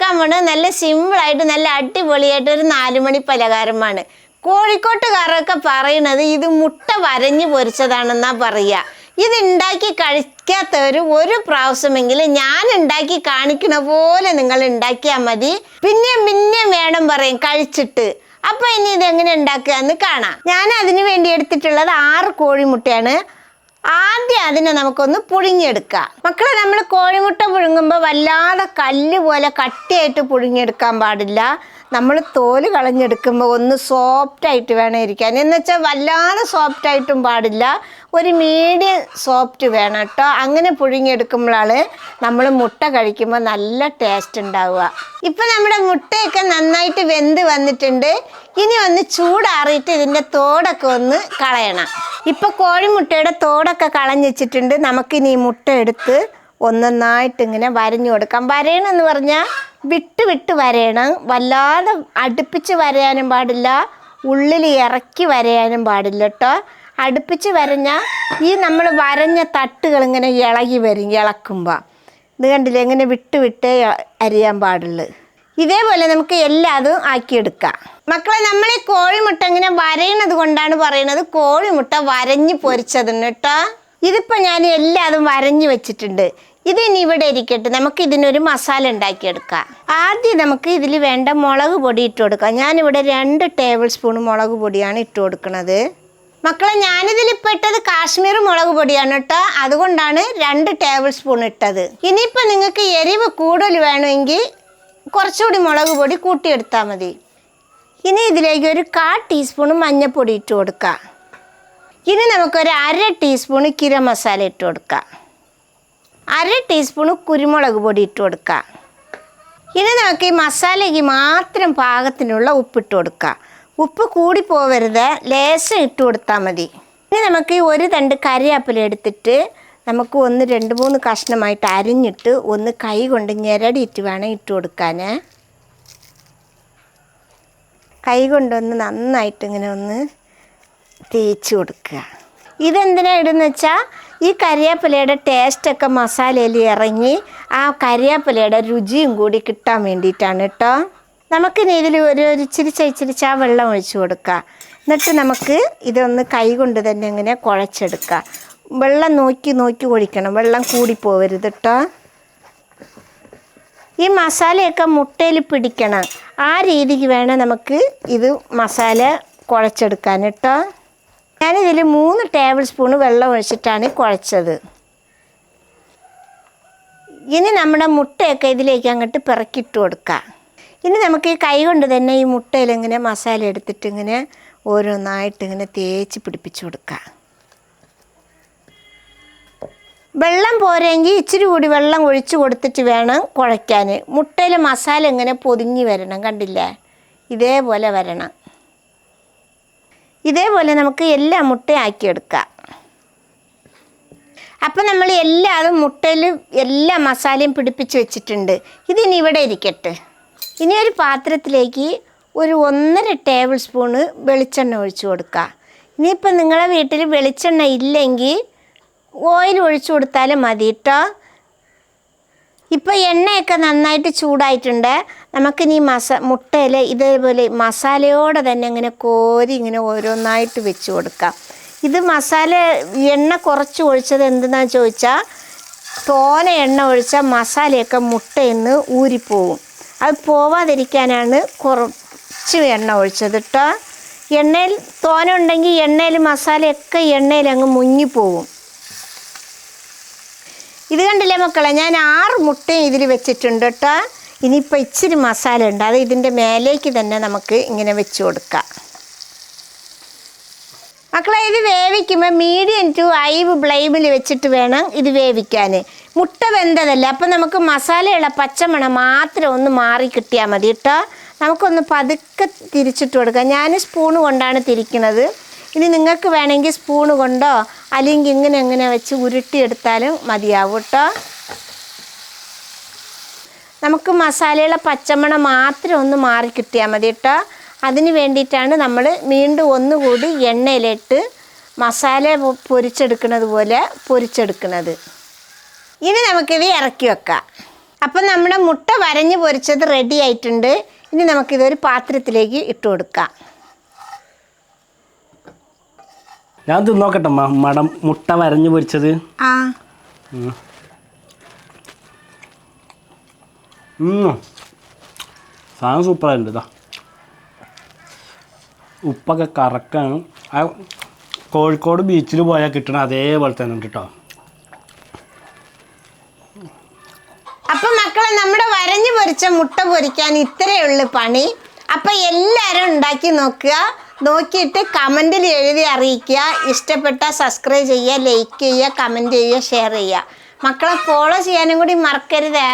ഉണ്ടാക്കാൻ പോണത് നല്ല സിമ്പിളായിട്ട് നല്ല അടിപൊളിയായിട്ട് ഒരു 4 മണി പലഹാരമാണ്. കോഴിക്കോട്ടുകാരൊക്കെ പറയണത് ഇത് മുട്ട വരഞ്ഞു പൊരിച്ചതാണെന്നാ പറയുക. ഇത് ഉണ്ടാക്കി കഴിക്കാത്തവർ ഒരു പ്രാവശ്യമെങ്കിലും ഞാൻ ഉണ്ടാക്കി കാണിക്കണ പോലെ നിങ്ങൾ ഉണ്ടാക്കിയാൽ മതി. പിന്നെയും വേണം പറയും കഴിച്ചിട്ട്. അപ്പൊ ഇനി ഇതെങ്ങനെ ഉണ്ടാക്കുക എന്ന് കാണാം. ഞാൻ അതിന് വേണ്ടി എടുത്തിട്ടുള്ളത് 6 കോഴിമുട്ടയാണ്. ആദ്യം അതിനെ നമുക്കൊന്ന് പുഴുങ്ങിയെടുക്കാം. മക്കളെ, നമ്മൾ കോഴിമുട്ട പുഴുങ്ങുമ്പോൾ വല്ലാതെ കല്ല് പോലെ കട്ടിയായിട്ട് പുഴുങ്ങിയെടുക്കാൻ പാടില്ല. നമ്മൾ തോല് കളഞ്ഞെടുക്കുമ്പോൾ ഒന്ന് സോഫ്റ്റായിട്ട് വേണം ഇരിക്കാൻ. എന്ന് വെച്ചാൽ വല്ലാതെ സോഫ്റ്റായിട്ടും പാടില്ല, ഒരു മീഡിയം സോഫ്റ്റ് വേണം കേട്ടോ. അങ്ങനെ പുഴുങ്ങിയെടുക്കുമ്പോഴാണ് നമ്മൾ മുട്ട കഴിക്കുമ്പോൾ നല്ല ടേസ്റ്റ് ഉണ്ടാവുക. ഇപ്പം നമ്മുടെ മുട്ടയൊക്കെ നന്നായിട്ട് വെന്ത് വന്നിട്ടുണ്ട്. ഇനി ഒന്ന് ചൂടാറിയിട്ട് ഇതിൻ്റെ തോടൊക്കെ ഒന്ന് കളയണം. ഇപ്പം കോഴിമുട്ടയുടെ തോടൊക്കെ കളഞ്ഞ് വെച്ചിട്ടുണ്ട്. നമുക്കിനി ഈ മുട്ട എടുത്ത് ഒന്നൊന്നായിട്ട് ഇങ്ങനെ വരഞ്ഞു കൊടുക്കാം. വരയണമെന്ന് പറഞ്ഞാൽ വിട്ട് വരയണം. വല്ലാതെ അടുപ്പിച്ച് വരയാനും പാടില്ല, ഉള്ളിൽ ഇറക്കി വരയാനും പാടില്ല കേട്ടോ. അടുപ്പിച്ച് വരഞ്ഞാൽ ഈ നമ്മൾ വരഞ്ഞ തട്ടുകൾ ഇങ്ങനെ ഇളകി വരും ഇളക്കുമ്പോൾ. ഇത് കണ്ടില്ലേ, ഇങ്ങനെ വിട്ട് അരിയാൻ പാടുള്ളൂ. ഇതേപോലെ നമുക്ക് എല്ലാതും ആക്കിയെടുക്കാം. മക്കളെ, നമ്മൾ ഈ കോഴിമുട്ട ഇങ്ങനെ വരയണത് കൊണ്ടാണ് പറയണത് കോഴിമുട്ട വരഞ്ഞ് പൊരിച്ചതെന്ന് കേട്ടോ. ഇതിപ്പോൾ ഞാൻ എല്ലാതും വരഞ്ഞ് വെച്ചിട്ടുണ്ട്. ഇതിനി ഇവിടെ ഇരിക്കട്ടെ. നമുക്ക് ഇതിനൊരു മസാല ഉണ്ടാക്കിയെടുക്കാം. ആദ്യം നമുക്ക് ഇതിൽ വേണ്ട മുളക് പൊടി ഇട്ട് കൊടുക്കാം. ഞാനിവിടെ 2 ടേബിൾ സ്പൂൺ മുളക് പൊടിയാണ് ഇട്ട് കൊടുക്കുന്നത്. മക്കളെ, ഞാനിതിൽ ഇപ്പോൾ ഇട്ടത് കാശ്മീർ മുളക് പൊടിയാണ് കേട്ടോ. അതുകൊണ്ടാണ് 2 ടേബിൾ സ്പൂൺ ഇട്ടത്. ഇനിയിപ്പോൾ നിങ്ങൾക്ക് എരിവ് കൂടുതൽ വേണമെങ്കിൽ കുറച്ചുകൂടി മുളക് പൊടി കൂട്ടിയെടുത്താൽ മതി. ഇനി ഇതിലേക്ക് ഒരു 1/4 ടീസ്പൂൺ മഞ്ഞൾപ്പൊടി ഇട്ട് കൊടുക്കാം. ഇനി നമുക്കൊരു 1/2 ടീസ്പൂൺ ഗരം മസാല ഇട്ട് കൊടുക്കാം. 1/2 ടീസ്പൂൺ കുരുമുളക് പൊടി ഇട്ട് കൊടുക്കാം. ഇനി നമുക്ക് ഈ മസാലയ്ക്ക് മാത്രം പാകത്തിനുള്ള ഉപ്പിട്ട് കൊടുക്കാം. ഉപ്പ് കൂടി പോവരുത്, ലേശം ഇട്ട് കൊടുത്താൽ മതി. ഇനി നമുക്ക് ഈ ഒരു തണ്ട് കറിവേപ്പില എടുത്തിട്ട് നമുക്ക് 1, 2, 3 കഷ്ണമായിട്ട് അരിഞ്ഞിട്ട് ഒന്ന് കൈ കൊണ്ട് ഞെരടിയിട്ട് വേണം ഇട്ട് കൊടുക്കാൻ. കൈ കൊണ്ടൊന്ന് നന്നായിട്ട് ഇങ്ങനെ ഒന്ന് തേച്ച് കൊടുക്കുക. ഇതെന്തിനാണ് ഇടുന്നത് വെച്ചാൽ ഈ കരിവേപ്പിലയുടെ ടേസ്റ്റൊക്കെ മസാലയിൽ ഇറങ്ങി ആ കരിവേപ്പിലയുടെ രുചിയും കൂടി കിട്ടാൻ വേണ്ടിയിട്ടാണ് കേട്ടോ. നമുക്കിനി ഇതിൽ ഒരു ഇച്ചിരിച്ച വെള്ളം ഒഴിച്ച് കൊടുക്കുക. എന്നിട്ട് നമുക്ക് ഇതൊന്ന് കൈ കൊണ്ട് തന്നെ ഇങ്ങനെ കുഴച്ചെടുക്കുക. വെള്ളം നോക്കി ഒഴിക്കണം, വെള്ളം കൂടിപ്പോവരുത് കേട്ടോ. ഈ മസാലയൊക്കെ മുട്ടയിൽ പിടിക്കണം, ആ രീതിക്ക് വേണം നമുക്ക് ഇത് മസാല കുഴച്ചെടുക്കാൻ കേട്ടോ. ഞാനിതിൽ 3 ടേബിൾ സ്പൂൺ വെള്ളം ഒഴിച്ചിട്ടാണ് കുഴച്ചത്. ഇനി നമ്മുടെ മുട്ടയൊക്കെ ഇതിലേക്ക് അങ്ങോട്ട് പിറക്കിയിട്ട് കൊടുക്കാം. ഇനി നമുക്ക് ഈ കൈ കൊണ്ട് തന്നെ ഈ മുട്ടയിൽ ഇങ്ങനെ മസാല എടുത്തിട്ട് ഇങ്ങനെ ഓരോന്നായിട്ട് ഇങ്ങനെ തേച്ച് പിടിപ്പിച്ച് കൊടുക്കാം. വെള്ളം പോരെങ്കിൽ ഇച്ചിരി കൂടി വെള്ളം ഒഴിച്ച് കൊടുത്തിട്ട് വേണം കുഴയ്ക്കാൻ. മുട്ടയിൽ മസാല ഇങ്ങനെ പൊതിഞ്ഞ് വരണം, കണ്ടില്ലേ, ഇതേപോലെ വരണം. ഇതേപോലെ നമുക്ക് എല്ലാ മുട്ടയും ആക്കിയെടുക്കാം. അപ്പം നമ്മൾ എല്ലാതും മുട്ടയിൽ എല്ലാ മസാലയും പിടിപ്പിച്ച് വെച്ചിട്ടുണ്ട്. ഇതിനി ഇവിടെ ഇരിക്കട്ടെ. ഇനി ഒരു പാത്രത്തിലേക്ക് ഒരു 1.5 ടേബിൾ സ്പൂണ് വെളിച്ചെണ്ണ ഒഴിച്ച് കൊടുക്കുക. ഇനിയിപ്പോൾ നിങ്ങളുടെ വീട്ടിൽ വെളിച്ചെണ്ണ ഇല്ലെങ്കിൽ ഓയിൽ ഒഴിച്ചു കൊടുത്താലും മതി കേട്ടോ. ഇപ്പോൾ എണ്ണയൊക്കെ നന്നായിട്ട് ചൂടായിട്ടുണ്ട്. നമുക്കിനി മുട്ടയിൽ ഇതേപോലെ മസാലയോടെ തന്നെ ഇങ്ങനെ കോരി ഇങ്ങനെ ഓരോന്നായിട്ട് വെച്ച് കൊടുക്കാം. ഇത് മസാല എണ്ണ കുറച്ച് ഒഴിച്ചത് എന്തെന്നാന്ന് ചോദിച്ചാൽ, തോനെ എണ്ണ ഒഴിച്ചാൽ മസാലയൊക്കെ മുട്ടയിൽ നിന്ന് ഊരിപ്പോവും. അത് പോവാതിരിക്കാനാണ് കുറച്ച് എണ്ണ ഒഴിച്ചത് കേട്ടോ. എണ്ണയിൽ തോനെ ഉണ്ടെങ്കിൽ എണ്ണയിൽ മസാലയൊക്കെ എണ്ണയിൽ അങ്ങ് മുങ്ങിപ്പോവും. ഇത് കണ്ടില്ലേ മക്കളെ, ഞാൻ 6 മുട്ടയും ഇതിൽ വെച്ചിട്ടുണ്ട് കേട്ടോ. ഇനിയിപ്പോൾ ഇച്ചിരി മസാല ഉണ്ട്, അത് ഇതിൻ്റെ മേലേക്ക് തന്നെ നമുക്ക് ഇങ്ങനെ വെച്ച് കൊടുക്കാം. മക്കളെ, ഇത് വേവിക്കുമ്പോൾ മീഡിയം ടു ഹൈ ഫ്ലെയിമിൽ വെച്ചിട്ട് വേണം ഇത് വേവിക്കാൻ. മുട്ട വെന്തതല്ല, അപ്പം നമുക്ക് മസാലയുള്ള പച്ചമണം മാത്രം ഒന്ന് മാറി കിട്ടിയാൽ മതി കേട്ടോ. നമുക്കൊന്ന് പതുക്കെ തിരിച്ചിട്ട് കൊടുക്കാം. ഞാൻ സ്പൂണ് കൊണ്ടാണ് തിരിക്കുന്നത്. ഇനി നിങ്ങൾക്ക് വേണമെങ്കിൽ സ്പൂണ് കൊണ്ടോ അല്ലെങ്കിൽ ഇങ്ങനെ വെച്ച് ഉരുട്ടിയെടുത്താലും മതിയാവും കേട്ടോ. നമുക്ക് മസാലയുള്ള പച്ചമണം മാത്രം ഒന്ന് മാറി കിട്ടിയാൽ മതി കേട്ടോ. അതിന് വേണ്ടിയിട്ടാണ് നമ്മൾ വീണ്ടും ഒന്നുകൂടി എണ്ണയിലിട്ട് മസാല പൊരിച്ചെടുക്കുന്നത് പോലെ പൊരിച്ചെടുക്കുന്നത്. ഇനി നമുക്കിത് ഇറക്കി വെക്കാം. അപ്പം നമ്മുടെ മുട്ട വരഞ്ഞ് പൊരിച്ചത് റെഡി ആയിട്ടുണ്ട്. ഇനി നമുക്കിതൊരു പാത്രത്തിലേക്ക് ഇട്ട് കൊടുക്കാം. ഞാൻ തിന്നോക്കട്ടെ മുട്ട വരഞ്ഞ് പൊരിച്ചത്. ആ സാധനം സൂപ്പറായിട്ടുണ്ട്. ഇതാ ഉപ്പൊക്കെ കറക്റ്റാണ്. ആ കോഴിക്കോട് ബീച്ചിൽ പോയാൽ കിട്ടണം അതേപോലെ തന്നെ ഉണ്ട് കേട്ടോ. അപ്പം മക്കളെ, നമ്മുടെ വരഞ്ഞു പൊരിച്ച മുട്ട പൊരിക്കാൻ ഇത്രയേ ഉള്ളൂ പണി. അപ്പം എല്ലാവരും ഉണ്ടാക്കി നോക്കുക. നോക്കിയിട്ട് കമൻറ്റിൽ എഴുതി അറിയിക്കുക. ഇഷ്ടപ്പെട്ടാൽ സബ്സ്ക്രൈബ് ചെയ്യുക, ലൈക്ക് ചെയ്യുക, കമൻറ്റ് ചെയ്യുക, ഷെയർ ചെയ്യുക. മക്കളെ ഫോളോ ചെയ്യാനും കൂടി മറക്കരുതേ.